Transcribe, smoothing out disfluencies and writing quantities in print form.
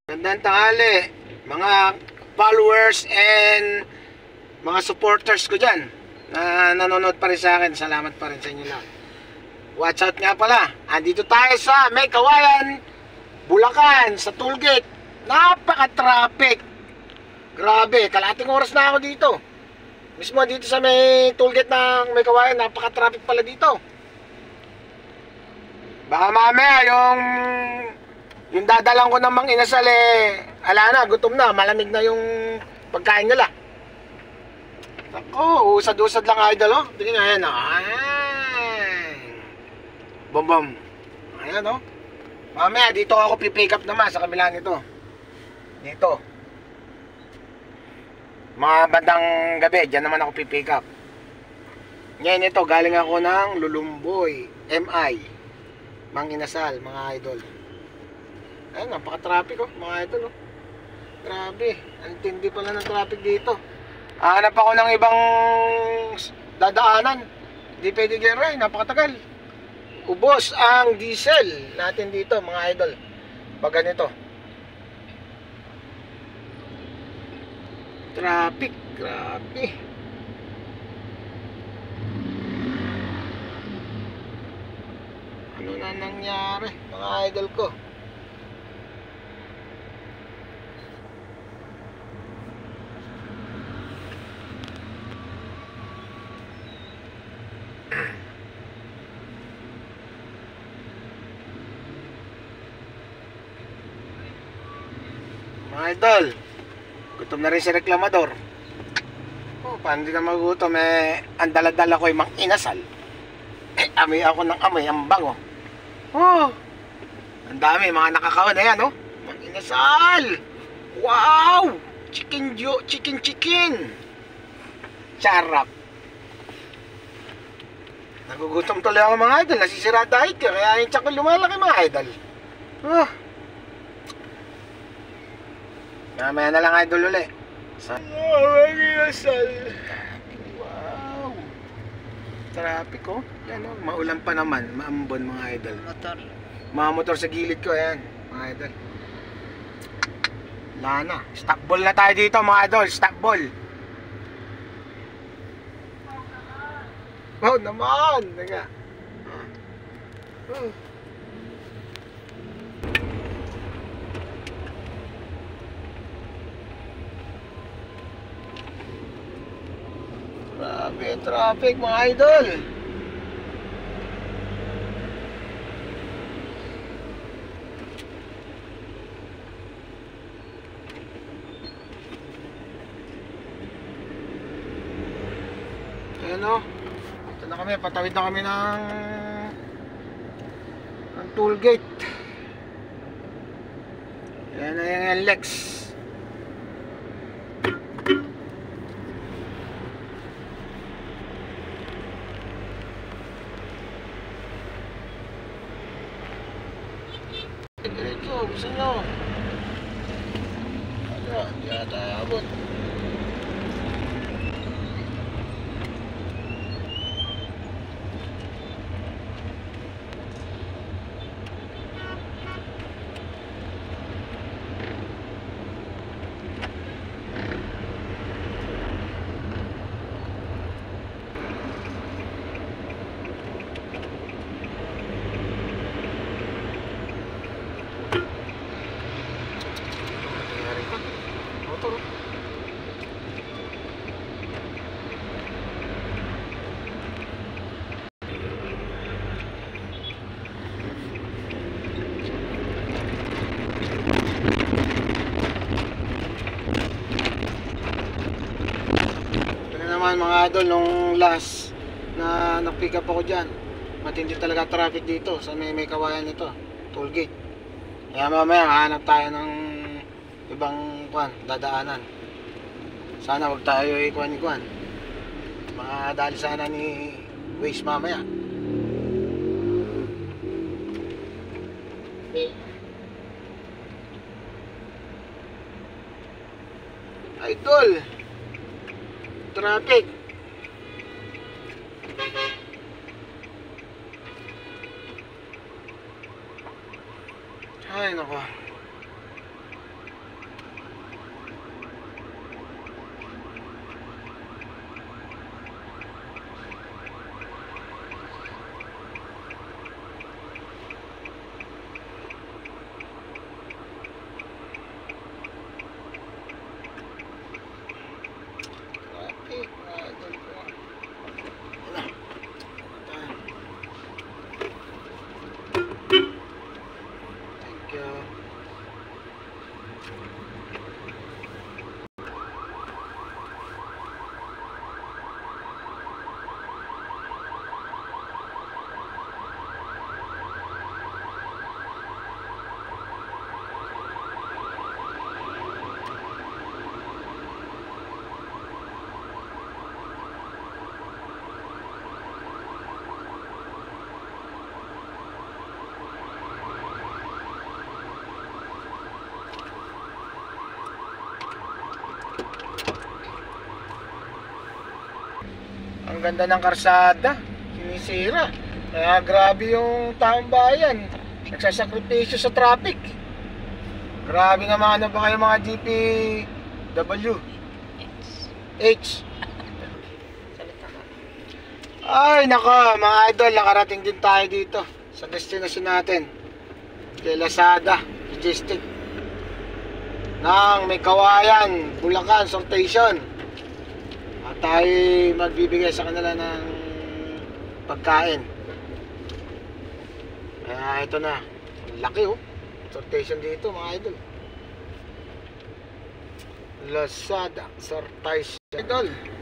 Gandang tanghali, mga followers and mga supporters ko dyan na nanonood pa rin sa akin. Salamat pa rin sa inyo lahat. Watch out nga pala, andito tayo sa May Kawayan, Bulacan, sa tollgate. Napaka-traffic. Grabe, kalahating oras na ako dito. Mismo dito sa may tollgate ng May Kawayan, napaka-traffic pala dito. Baka mamaya yung dadalang ko ng Mang Inasal ala na, gutom na, malamig na yung pagkain nila. Ako, usad-usad lang idol, oh. Tingnan nga yan, oh. Ayan. Bom-bom. Ayan, oh. Mamaya, dito ako pipick up naman sa kabila nito. Dito. Mga bandang gabi, dyan naman ako pipick up. Ngayon ito, galing ako ng Lulumboy, MI. Mang Inasal, mga idol. Ayun, napaka-traffic, oh, mga idol, oh. Grabe, ang tindi pala ng traffic dito. Hanap ako ng ibang dadaanan. Hindi pwede dyan rin, napakatagal. Ubos ang diesel natin dito, mga idol. Pag ganito. Traffic, grabe. Ano na nangyari, mga idol ko? Mga idol, gutom na rin si reklamador. Oh, paano di ka magutom? Ang daladala ko yung Mang Inasal. Amoy ako ng amoy, ang bango. Oh, ang dami, mga nakakaon na yan, oh. Mang Inasal. Wow! Chicken. Charap. Nagugutom tuloy ako, mga idol. Nasisira diet ko, kaya yung tiyak ko lumalaki, mga idol. Oh. Mamaya na lang idol uli. Mang Inasal. Wow. Traffic, oh. Yan, oh. Maulan pa naman. Maambon, mga idol. Motor. Mga motor sa gilid ko, ayan. Mga idol. Wala na. Stop ball na tayo dito, mga idol. Stop ball. Wow naman. Teka. Grabe, traffic, mga idol. Ayan, o. Ito na kami, patawid na kami ng toll gate. Ayan na yung Lex. Diretso, gusto nyo. Hindi ata abot. Mga idol, nung last na nag-pick up ako dyan, matindi talaga traffic dito sa may Kawayan nito, toll gate. Kaya mamaya hanap tayo ng ibang dadaanan. Sana wag tayo ikuan madali sana ni Waze mamaya. Idol, traffic. Ay nako. Ang ganda ng karsada, sinisira. Kaya grabe yung taong bayan, nagsasakripisyo sa traffic. Grabe naman, ano ba kayo mga DPW? H. Ay naka, mga idol, nakarating din tayo dito sa destination natin, kay Lazada Logistic ng May Kawayan, Bulacan Sortation. At tayo magbibigay sa kanila ng pagkain. Kaya ito na, laki oh, sortation dito mga idol. Lazada Sortation idol.